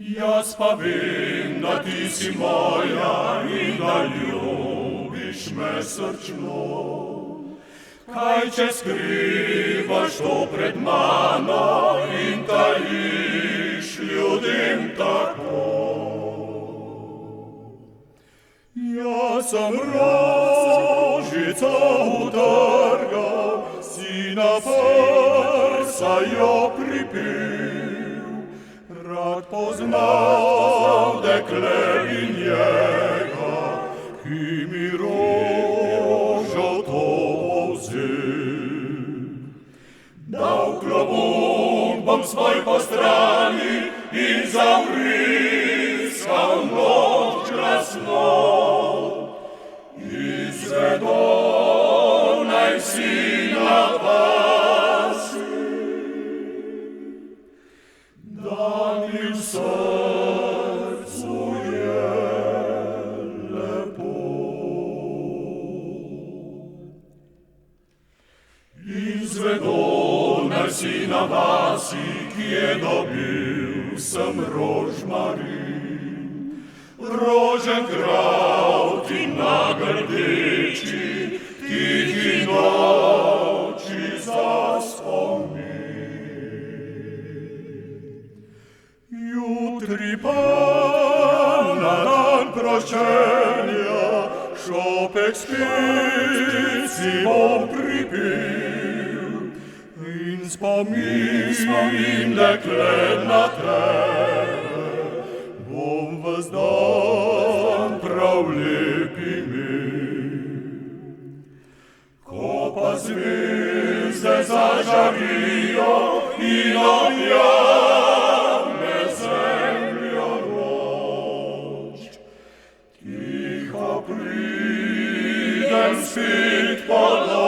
Jaz pa vem, da ti si moja in da ljubiš me srčno. Kaj če skrivaš to pred mano in tajiš ljudem tako? Jaz sem rožico utrgal, si na prsa jo pripil, rad poznal dekle in njega, ki mi rožo to povzel. Dal klobuk bom svoj po strani in zavriskal noč glasno. Izvedo naj si na vasi, da mi v srcu je lepo. Izvedo naj si na vasi, kje dobil sem rožmarin, rožen kravti na grdeči, tihi noči za spomin. Jutri pa na dan proščenja šopek spet si bom pripil in spomin dekle na tebe bom ves dan prav lep imel. Ko pa zvezde zažarijo in objame zemljo noč, tiho pridem spet po noč.